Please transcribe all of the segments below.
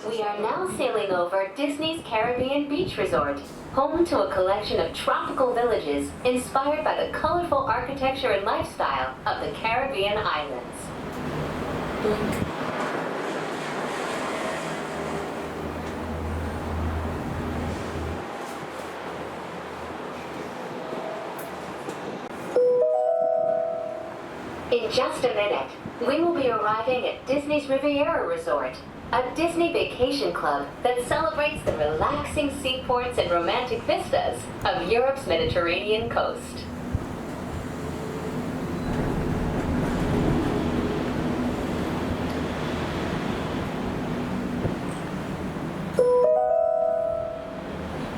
We are now sailing over Disney's Caribbean Beach Resort, home to a collection of tropical villages inspired by the colorful architecture and lifestyle of the Caribbean islands. In just a minute, we will be arriving at Disney's Riviera Resort, a Disney vacation club that celebrates the relaxing seaports and romantic vistas of Europe's Mediterranean coast.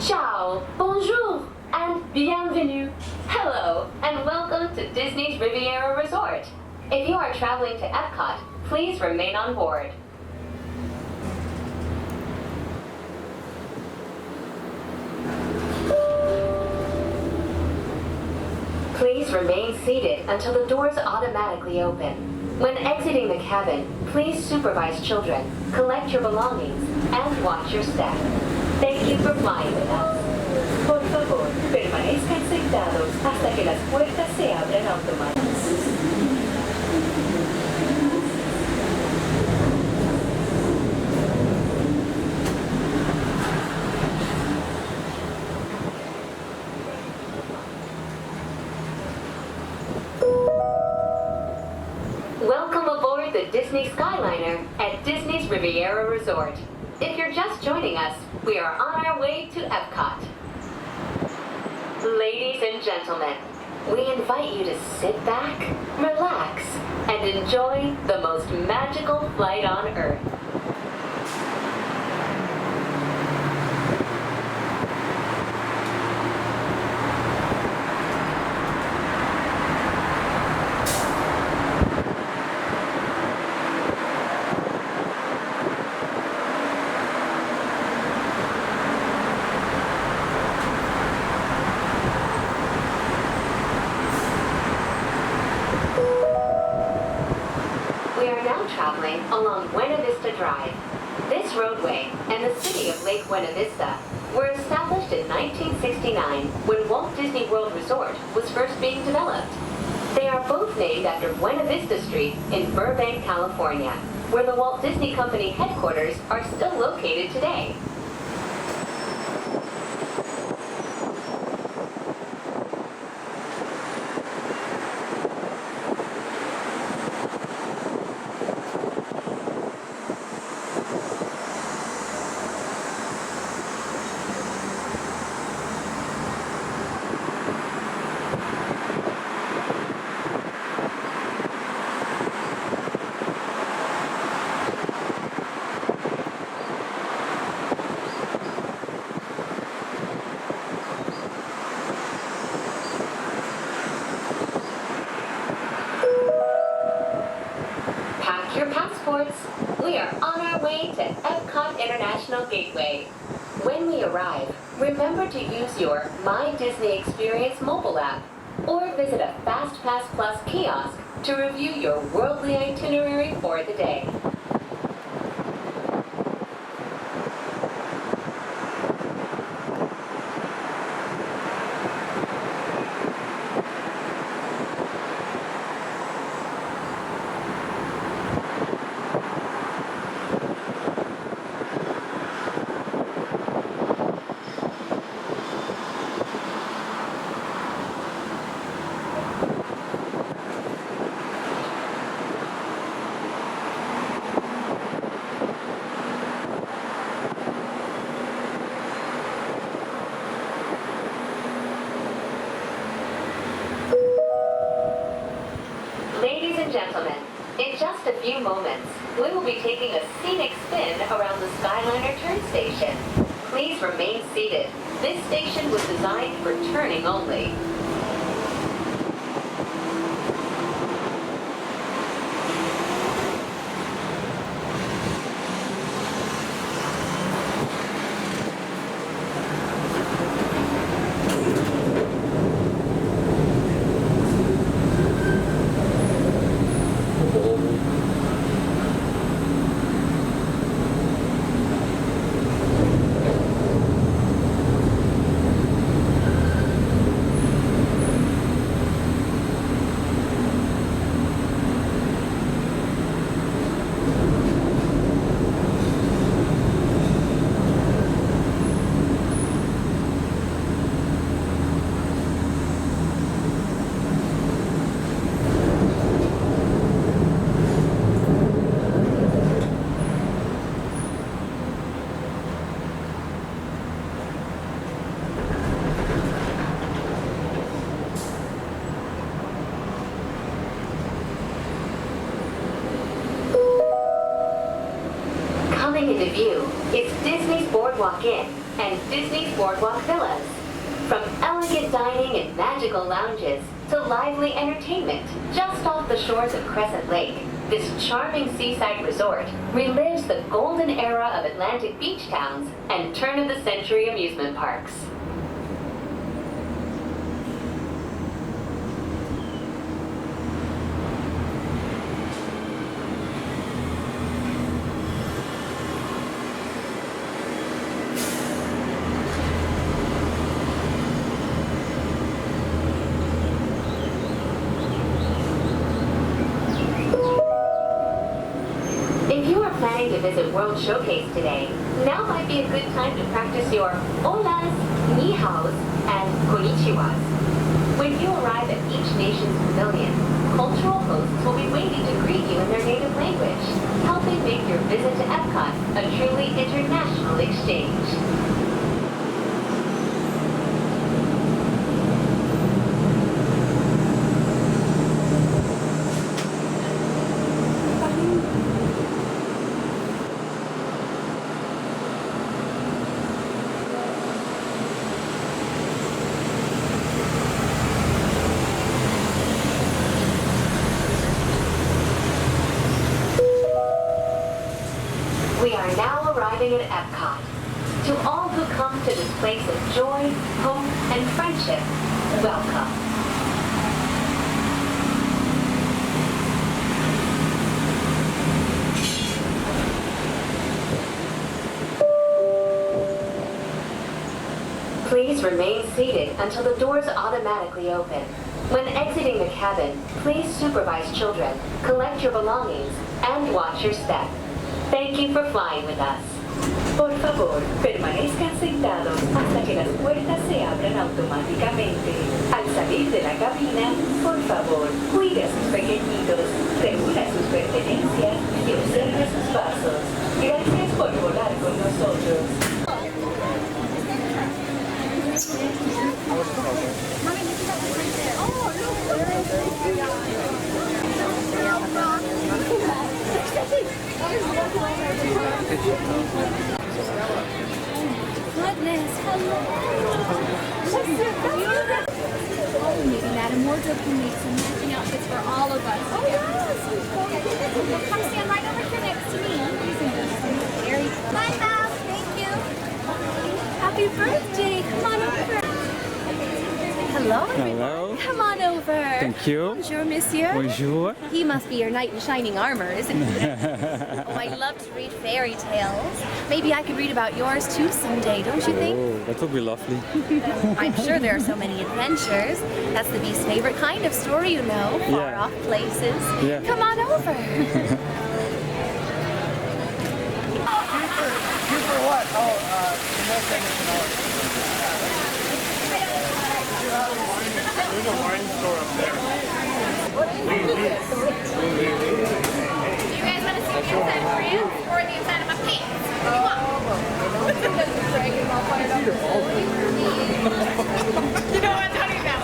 Ciao, bonjour, and bienvenue. Hello, and welcome to Disney's Riviera Resort. If you are traveling to Epcot, please remain on board. Please remain seated until the doors automatically open. When exiting the cabin, please supervise children, collect your belongings, and watch your step. Thank you for flying with us. Por favor, permanezcan sentados hasta que las puertas se abran automáticamente. Welcome aboard the Disney Skyliner at Disney's Riviera Resort. If you're just joining us, we are on our way to Epcot. Ladies and gentlemen, we invite you to sit back, relax, and enjoy the most magical flight on Earth. Traveling along Buena Vista Drive. This roadway and the city of Lake Buena Vista were established in 1969 when Walt Disney World Resort was first being developed. They are both named after Buena Vista Street in Burbank, California, where the Walt Disney Company headquarters are still located today. We are on our way to Epcot International Gateway. When we arrive, remember to use your My Disney Experience mobile app or visit a FastPass Plus kiosk to review your worldly itinerary for the day. Ladies and gentlemen, in just a few moments, we will be taking a scenic spin around the Skyliner turn station. Please remain seated. This station was designed for turning only. Coming into view is Disney's Boardwalk Inn and Disney's Boardwalk Villas. From elegant dining and magical lounges to lively entertainment just off the shores of Crescent Lake, this charming seaside resort relives the golden era of Atlantic beach towns and turn-of-the-century amusement parks. Planning to visit World Showcase today, now might be a good time to practice your holas, ni haos, and konnichiwas. When you arrive at each nation's pavilion, cultural hosts will be waiting to greet you in their native language, helping make your visit to Epcot a truly international exchange. We are now arriving at Epcot. To all who come to this place of joy, hope, and friendship, welcome. Please remain seated until the doors automatically open. When exiting the cabin, please supervise children, collect your belongings, and watch your step. Thank you for flying with us. Por favor, permanezcan sentados hasta que las puertas se abran automáticamente. Al salir de la cabina, por favor, cuide a sus pequeñitos, reúna sus pertenencias y observe sus pasos. Gracias por volar con nosotros. Goodness, hello. Maybe Madame Wardrobe can make some matching outfits for all of us. Oh, yes. Well, come stand right over here next to me. Very Bye, Mom. Thank you. Happy birthday. Come on over. Hello, everyone. Hello. Come on over. Thank you. Bonjour, monsieur. Bonjour. He must be your knight in shining armor, isn't he? Oh, I love to read fairy tales. Maybe I could read about yours too someday, don't you think? Oh, that would be lovely. I'm sure there are so many adventures. That's the Beast's favorite kind of story, you know. Far Yeah. off places. Yeah. Come on over. For what? The whole thing is there's a wine store up there. Do you guys want to see the inside of France or the inside of my pants? What do you want? You know what I'm talking about.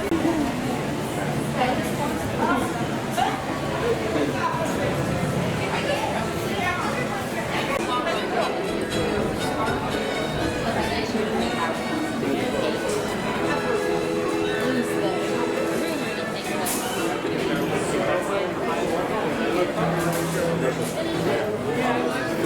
Yeah.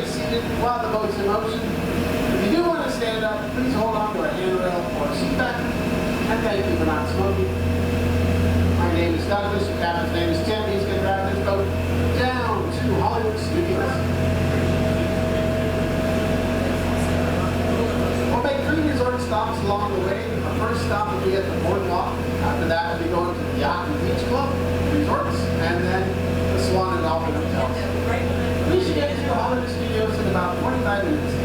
seated while the boat's in motion. If you do want to stand up, please hold on to a handrail or a seat back. And thank you for not smoking. My name is Douglas, your captain's name is Tim. He's going to drive this boat down to Hollywood Studios. We'll make 3 resort stops along the way. Our first stop will be at the boardwalk. After that, we'll be going to the Yacht and Beach Club, resorts, and then the Swan and Dolphin Hotels. We should get to the Hollywood Studios in about 45 minutes.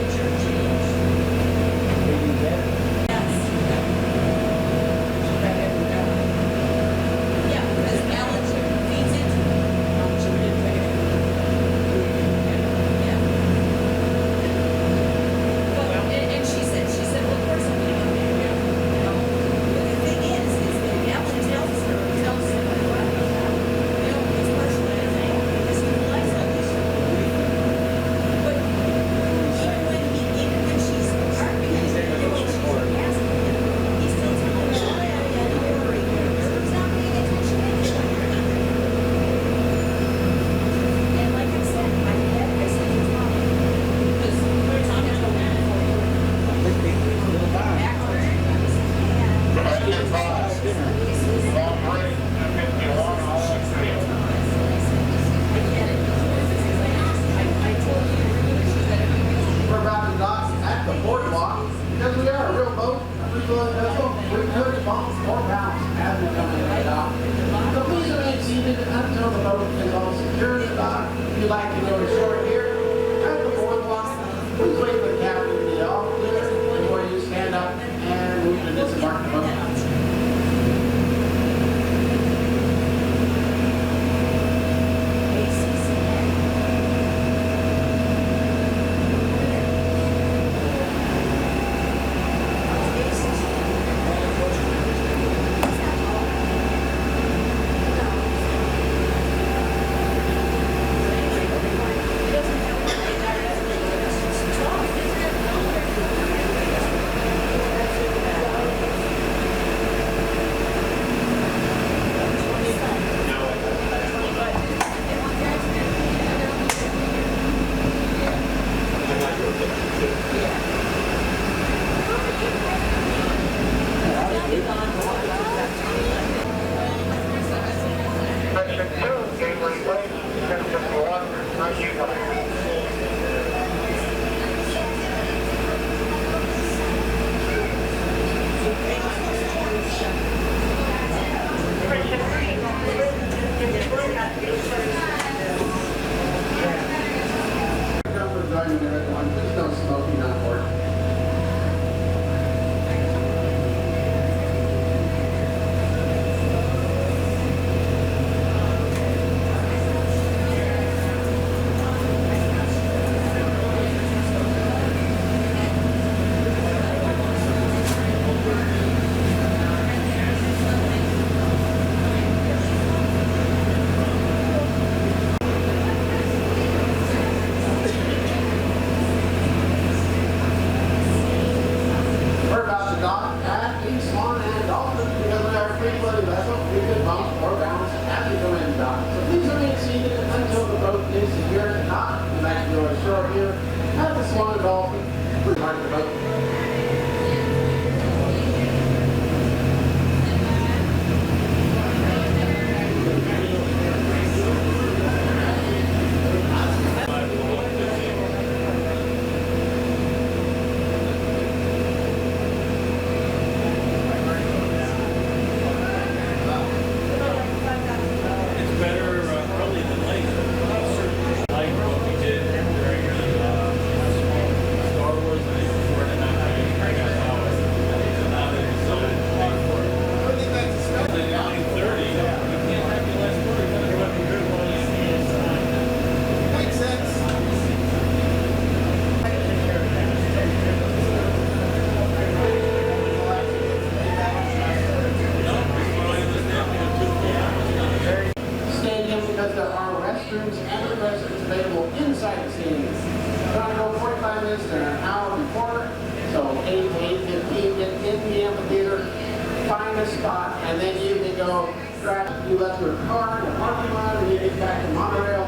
find a spot, and then you can go drive. You left your car in the parking lot, and you get back to Monorail.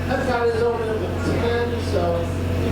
That side is open until 10, so you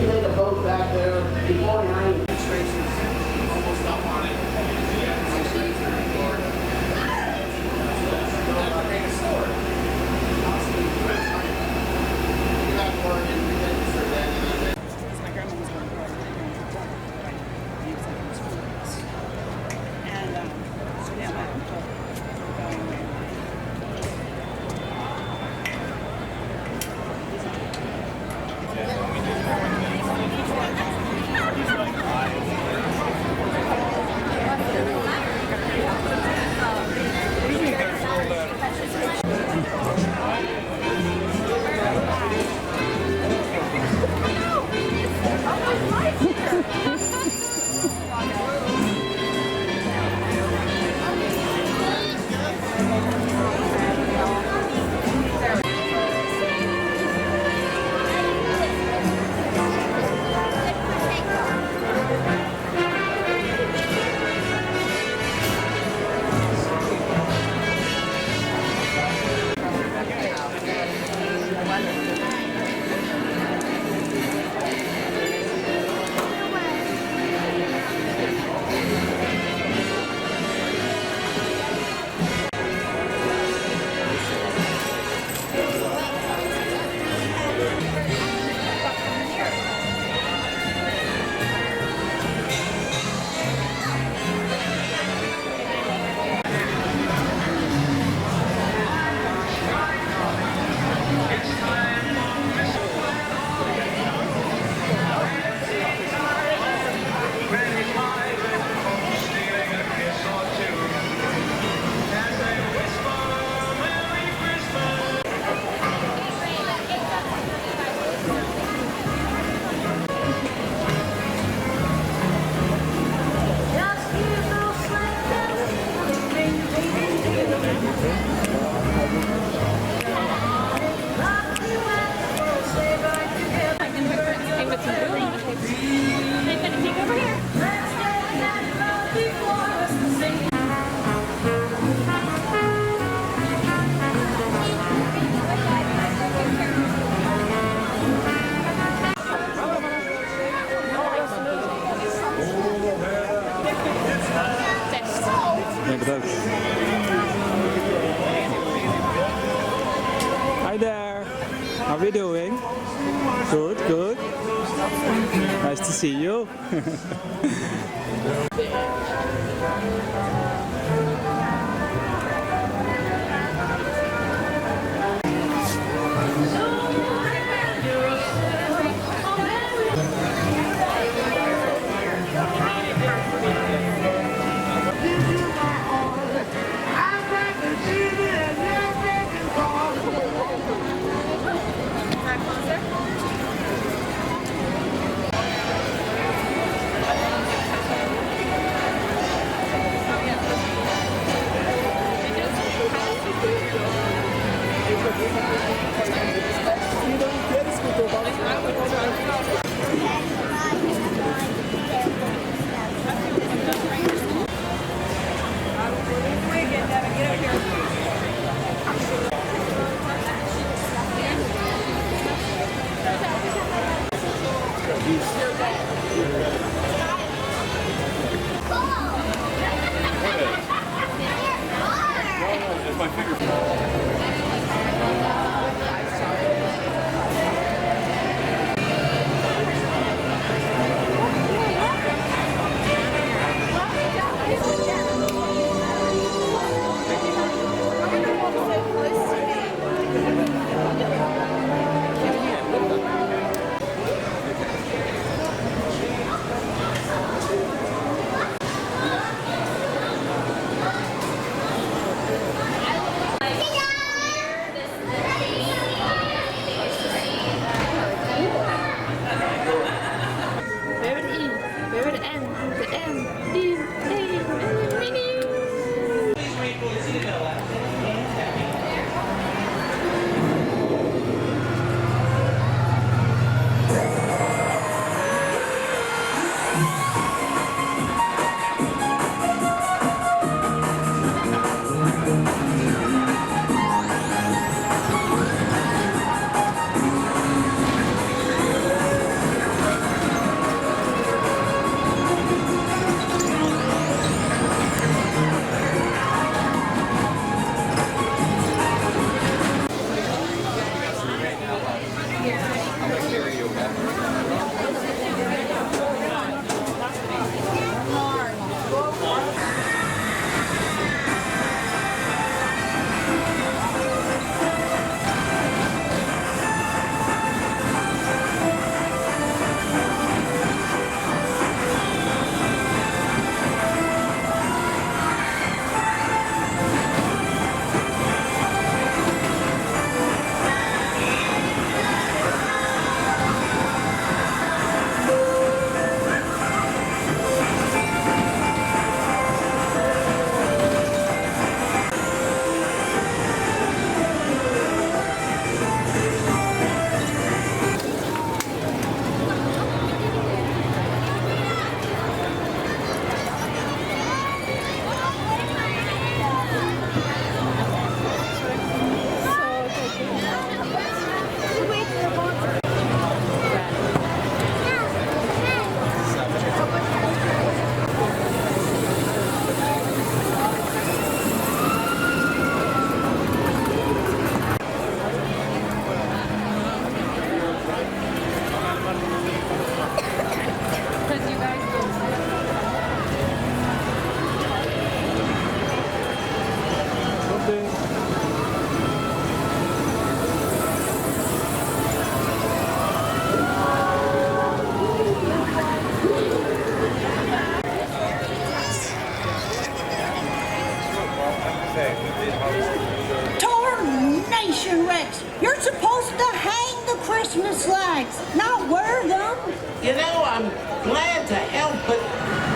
Nice to see you. Tarnation, Rex! You're supposed to hang the Christmas lights, not wear them. You know, I'm glad to help, but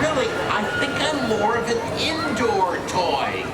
really, I think I'm more of an indoor toy.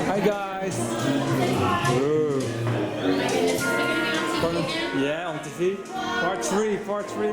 Hi guys. Whoa. Yeah, on TV. Part 3, part 3.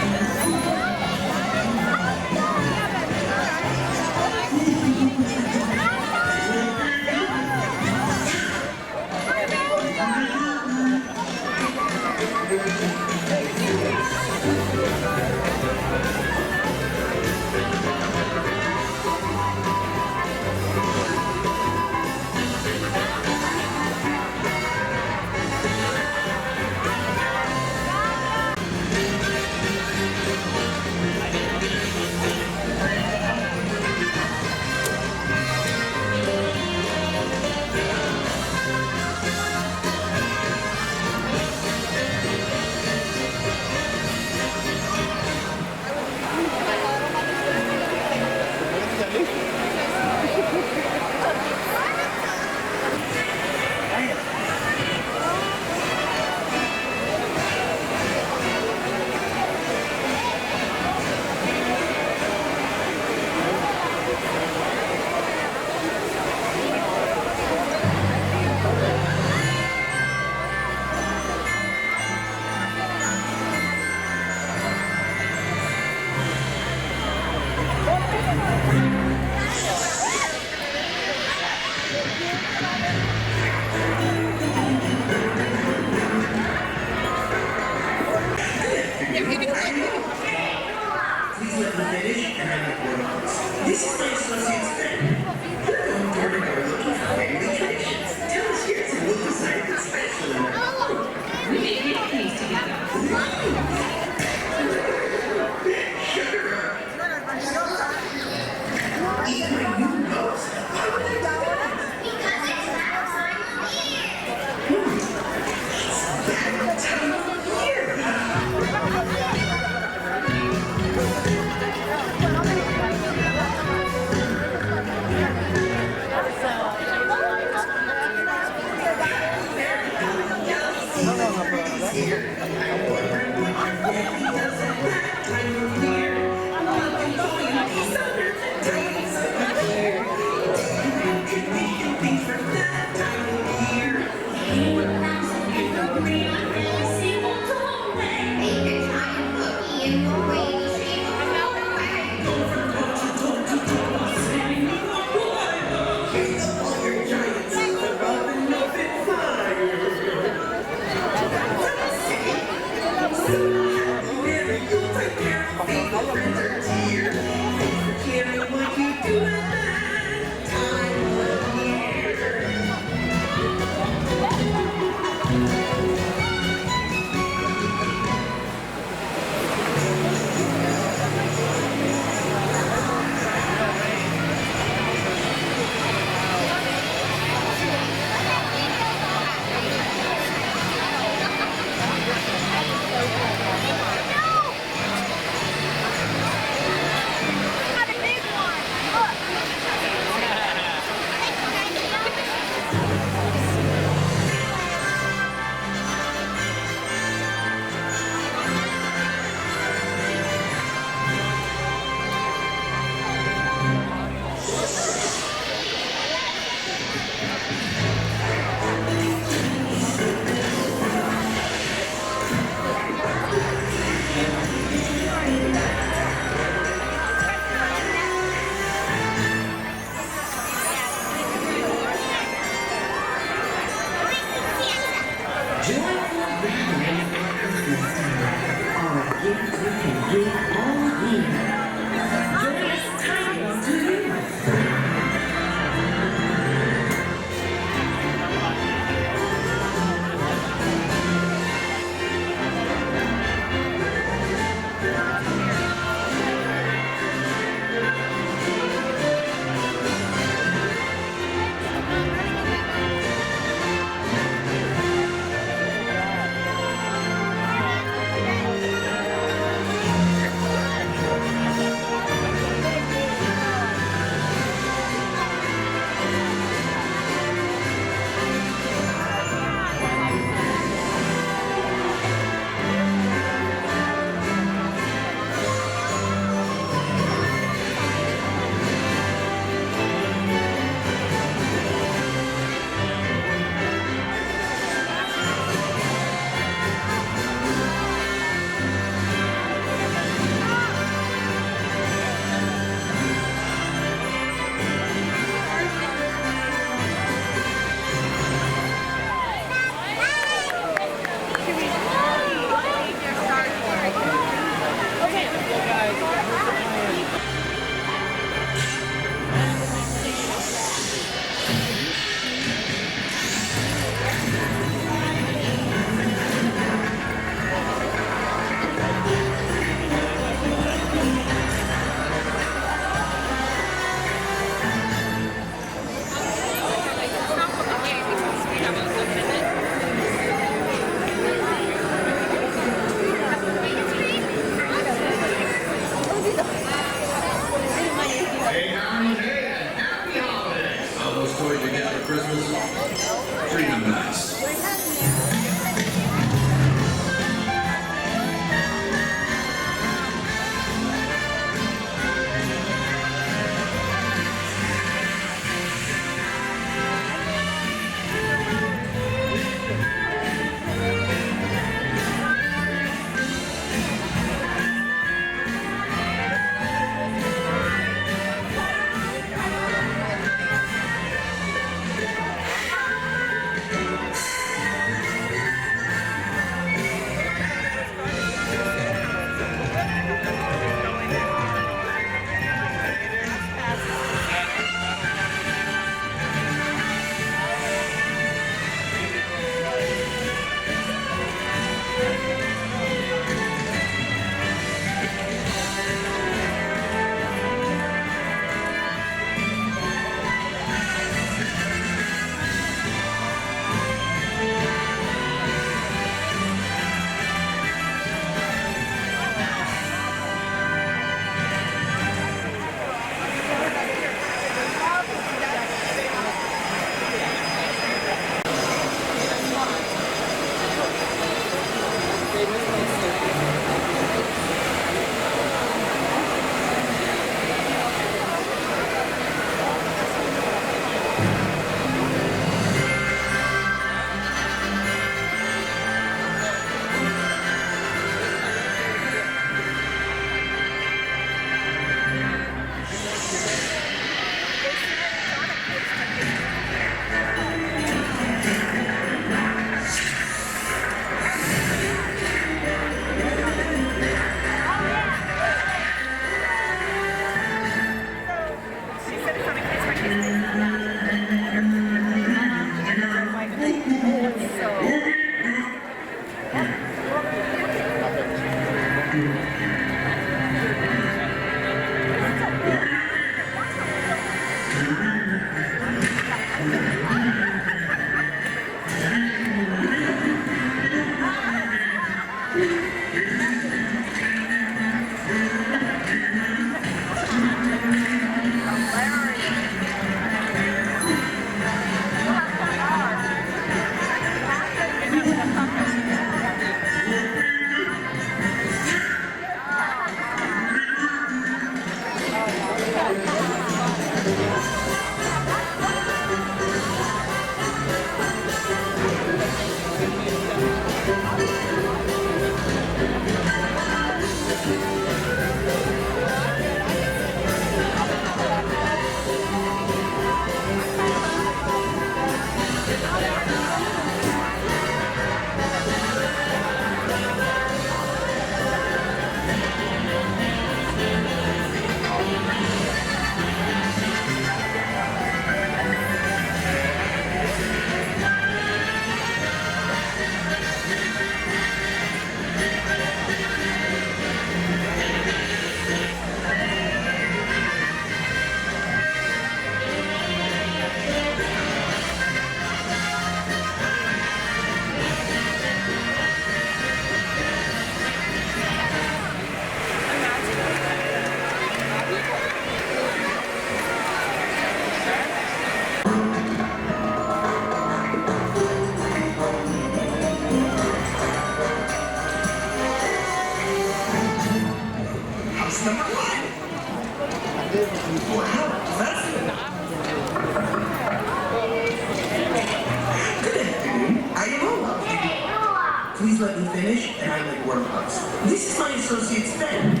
Please let me finish, and I like warm hugs. This is my associate Ben.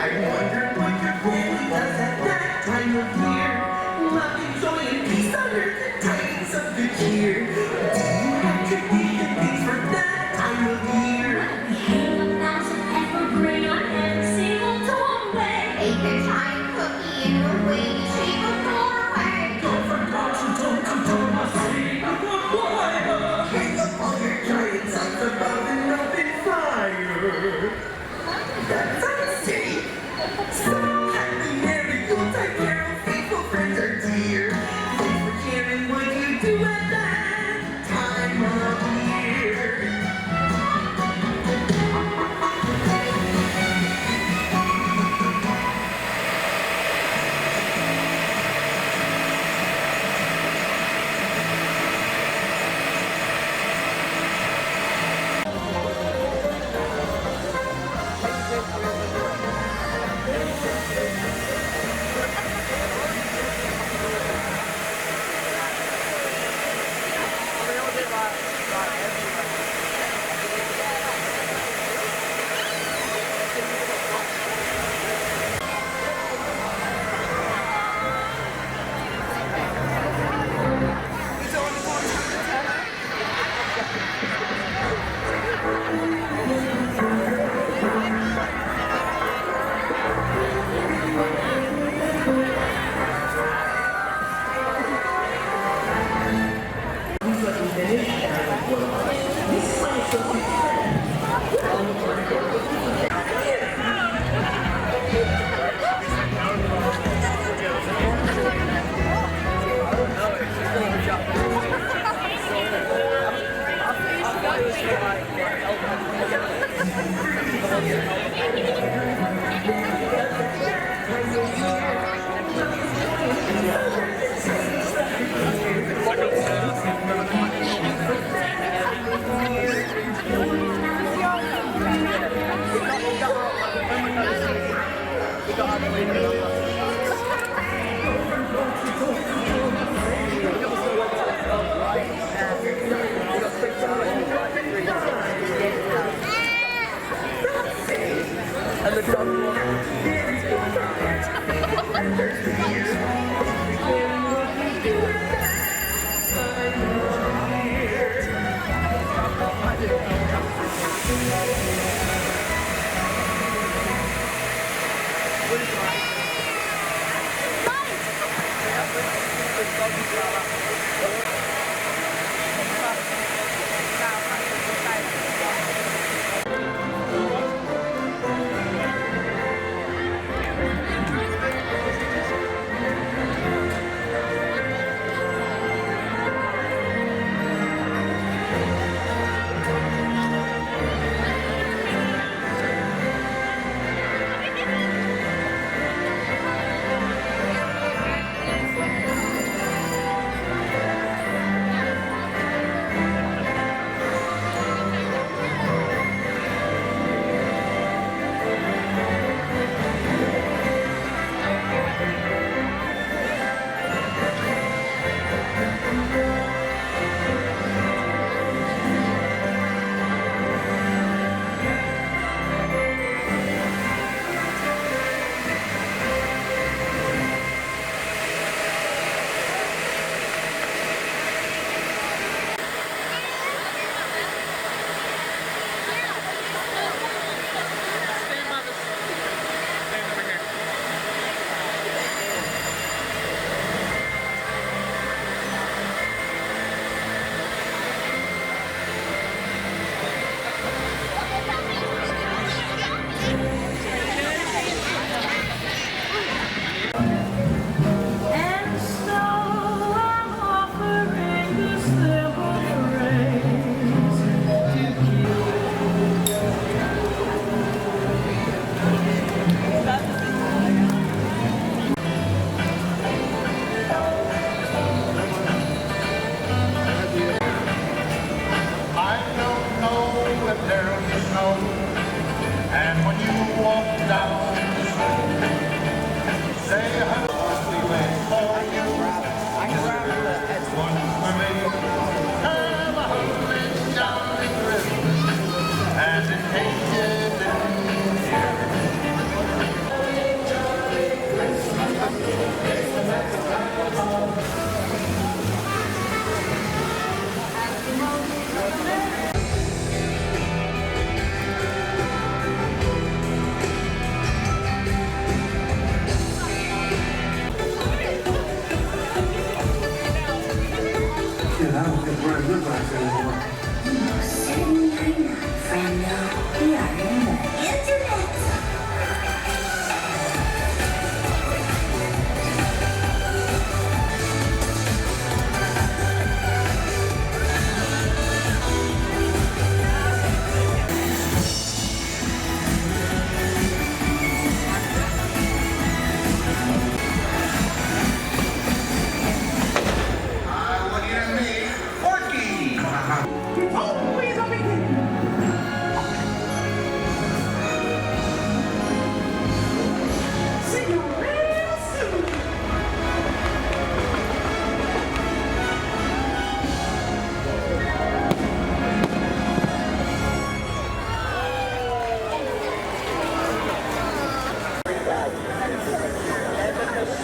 I wonder what your family does at that time of year. Love and joy and peace on earth, tidings of good cheer. Do you have tradition things for that time of year? We hang a thousand evergreen on every single doorway. Bake a giant cookie and we're waiting to shake a doorway. Don't forget to don't come to my city. Hang up all your giant signs above an open fire. That sounds safe. So happy Merry Yuletide Carol, faithful friends are dear. Thanks for sharing what you do at that time of year.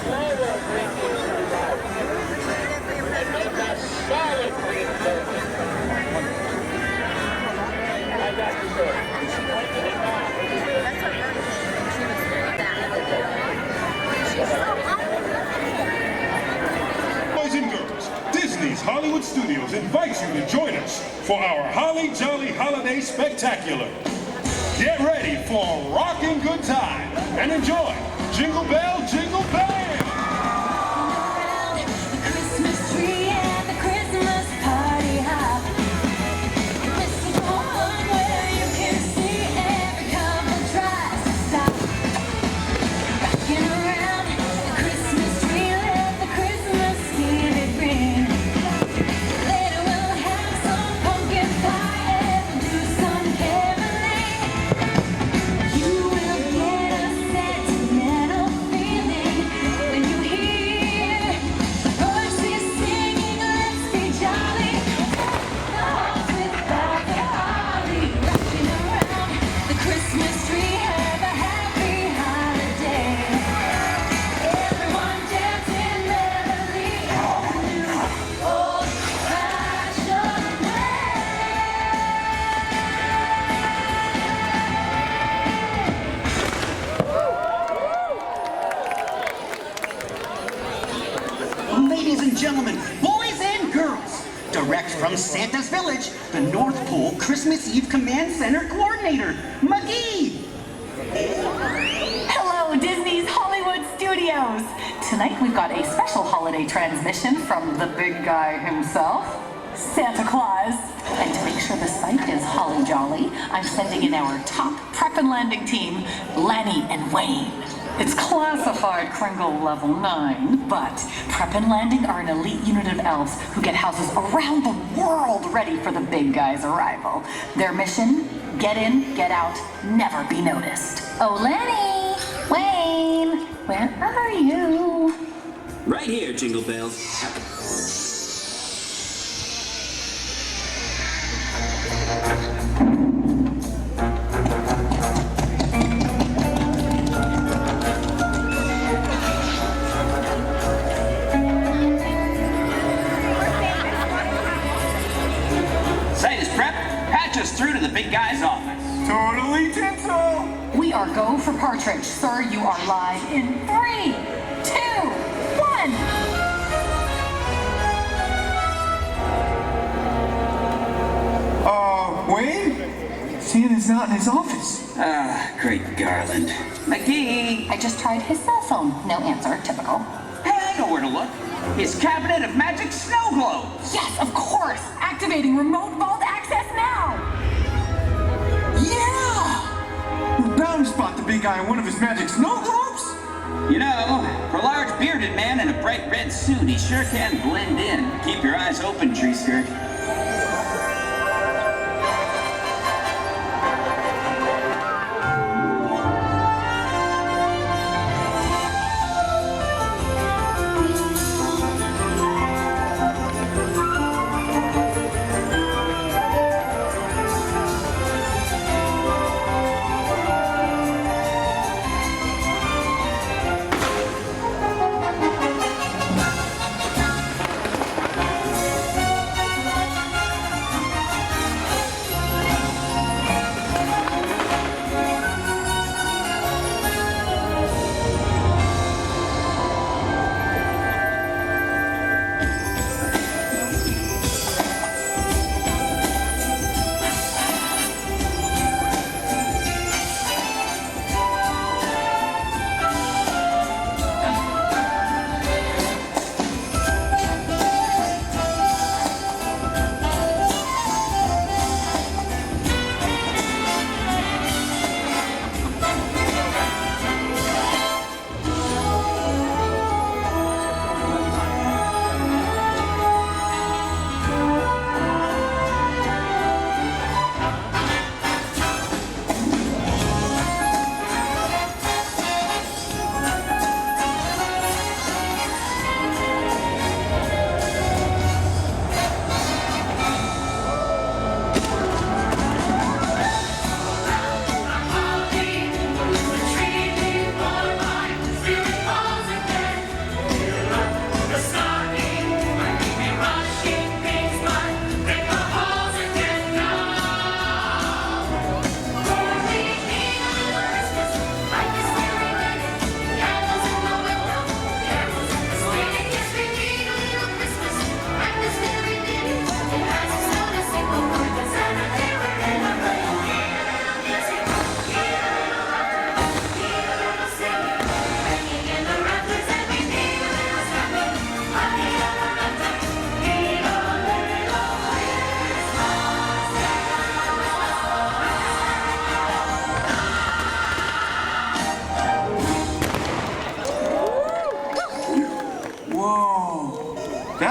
Boys and girls, Disney's Hollywood Studios invites you to join us for our Holly Jolly Holiday Spectacular. Get ready for a rocking good time and enjoy Jingle Bell, Jingle Bell! Ladies and gentlemen, boys and girls, direct from Santa's Village, the North Pole Christmas Eve Command Center Coordinator, McGee. Hello, Disney's Hollywood Studios. Tonight we've got a special holiday transmission from the big guy himself, Santa Claus. And to make sure the site is holly jolly, I'm sending in our top prep and landing team, Lanny and Wayne. It's classified Kringle Level 9, but Prep and Landing are an elite unit of elves who get houses around the world ready for the big guy's arrival. Their mission, get in, get out, never be noticed. Oh, Lanny! Wayne! Where are you? Right here, Jingle Bells. Through to the big guy's office. Totally tinsel! We are go for Partridge. Sir, you are live in 3, 2, 1. Wayne? Santa's not in his office. Great Garland. McGee! I just tried his cell phone. No answer. Typical. Hey, I know where to look. His cabinet of magic snow globes. Yes, of course. Activating remote vault access now. Yeah! We're bound to spot the big guy in one of his magic snow globes. You know, for a large bearded man in a bright red suit, he sure can blend in. Keep your eyes open, tree skirt.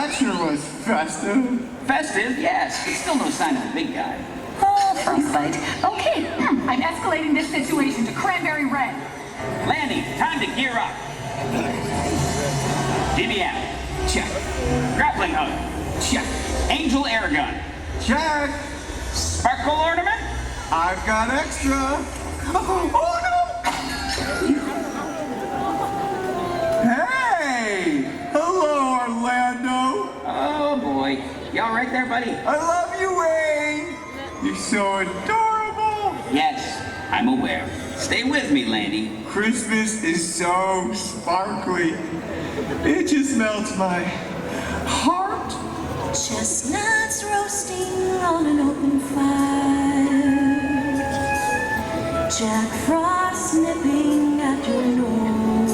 That sure was festive. Festive, yes, but still no sign of the big guy. Oh, frostbite. Okay, I'm escalating this situation to cranberry red. Landy, time to gear up. DBM. Check. Grappling hook. Check. Angel air gun. Check. Sparkle ornament? I've got extra. Oh no! Hey! Hello, Orlando. Oh boy. You all right there, buddy? I love you, Wayne. You're so adorable. Yes, I'm aware. Stay with me, Landy. Christmas is so sparkly. It just melts my heart. Chestnuts roasting on an open fire. Jack Frost nipping at your nose.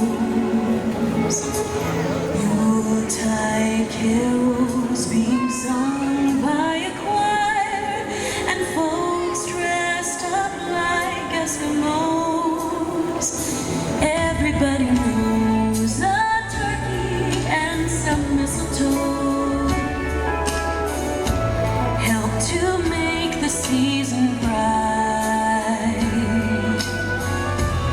Yuletide carols being sung by a choir, and folks dressed up like Eskimos. Everybody knows a turkey and some mistletoe help to make the season bright.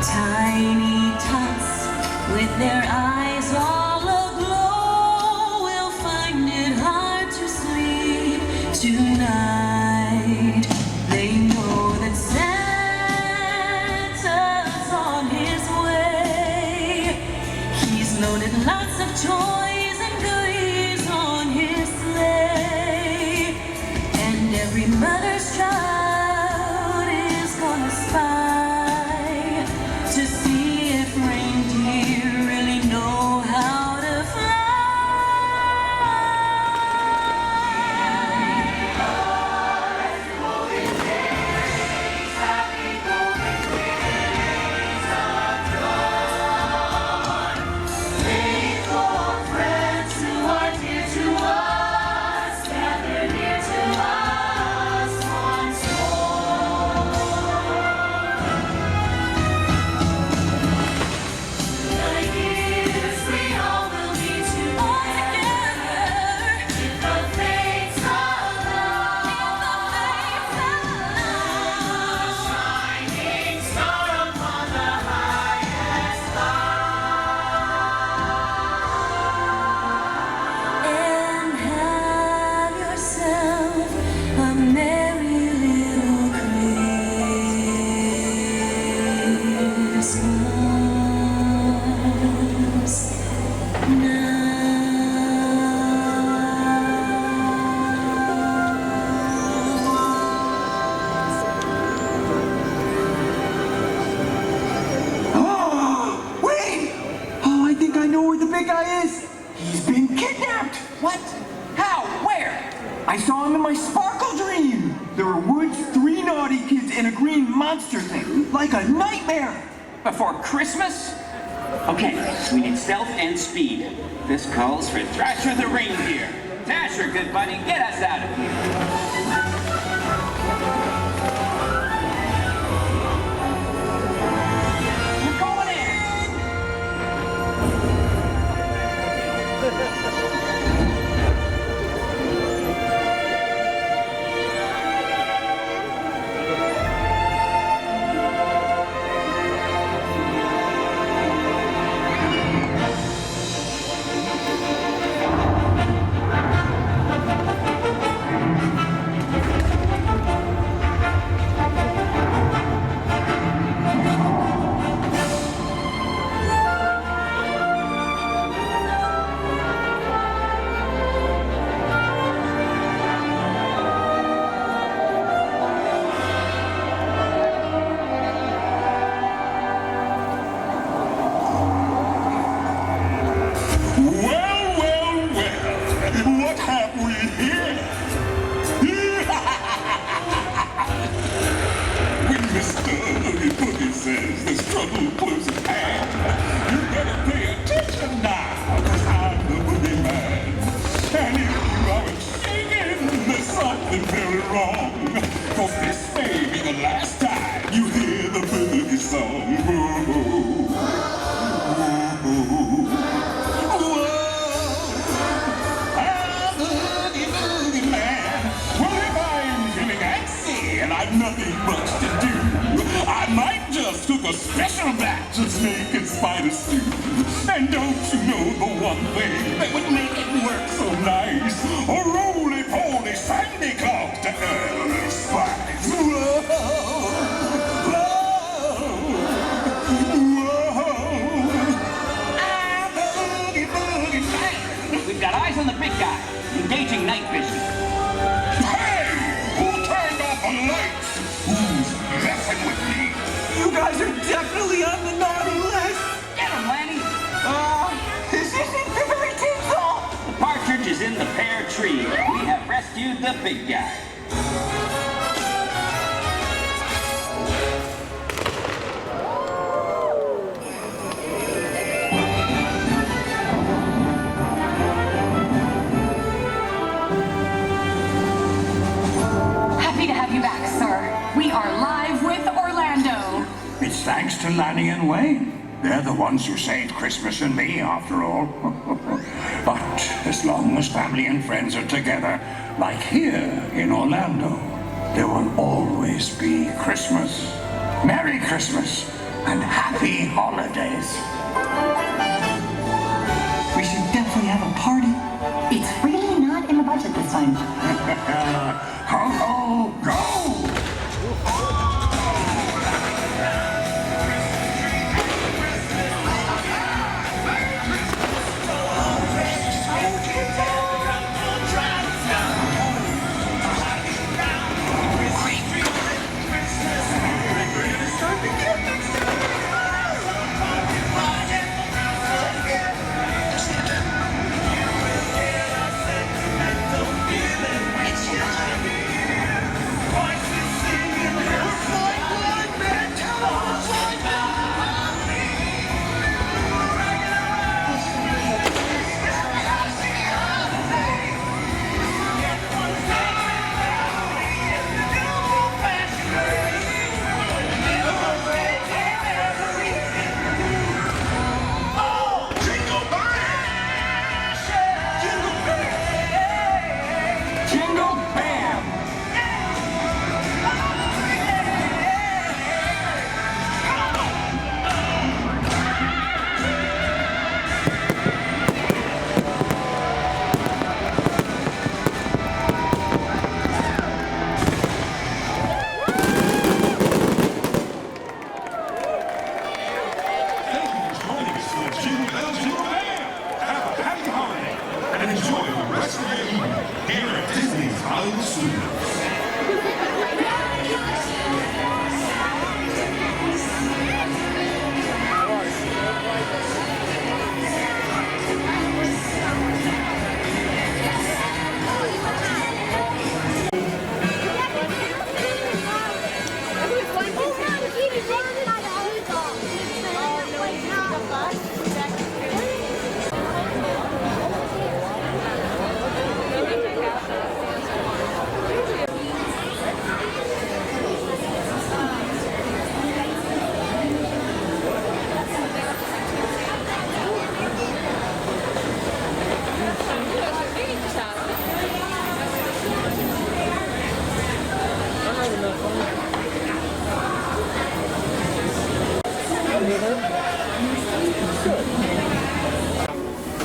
Tiny tots with their eyes all aglow will find it hard to sleep tonight. They know that Santa's on his way. He's loaded lots of toys and goodies on his sleigh. And every mother's child is gonna spy to see if reindeer really know how to fly. Faithful friends who are dear to us, gather near to us once more. The years we all will be together, if the fates allow. Shining star upon the highest cloud. And have yourself a merry little Christmas Oh, Wayne! Oh, I think I know where the big guy is. He's been kidnapped. What? How? Where? I saw him in my sparkle dream. There were woods, 3 naughty kids, and a green monster thing, like a nightmare. Before Christmas? Okay, we need stealth and speed. This calls for Thrasher the reindeer. Dasher, good buddy, get us out of here. We're going in. a special batch of snake and spider stew. And don't you know the one thing that would make it work so nice? A roly-poly Santa Claus to earn spice. Whoa, I'm boogie, boogie, bang. We've got eyes on the big guy, engaging night vision. Hey! Who turned off the lights? Who's messing with me? You guys are definitely on the naughty list. Get him, Lanny! This isn't very tinsel. The partridge is in the pear tree. We have rescued the big guy. Happy to have you back, sir. We are live with Orlando. It's thanks to Lanny and Wayne. They're the ones who saved Christmas and me, after all. But as long as family and friends are together, like here in Orlando, there will always be Christmas. Merry Christmas and happy holidays. We should definitely have a party. It's really not in the budget this time. Ho, ho, go!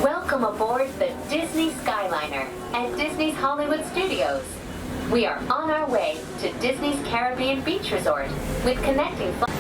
Welcome aboard the Disney Skyliner at Disney's Hollywood Studios. We are on our way to Disney's Caribbean Beach Resort with connecting flights.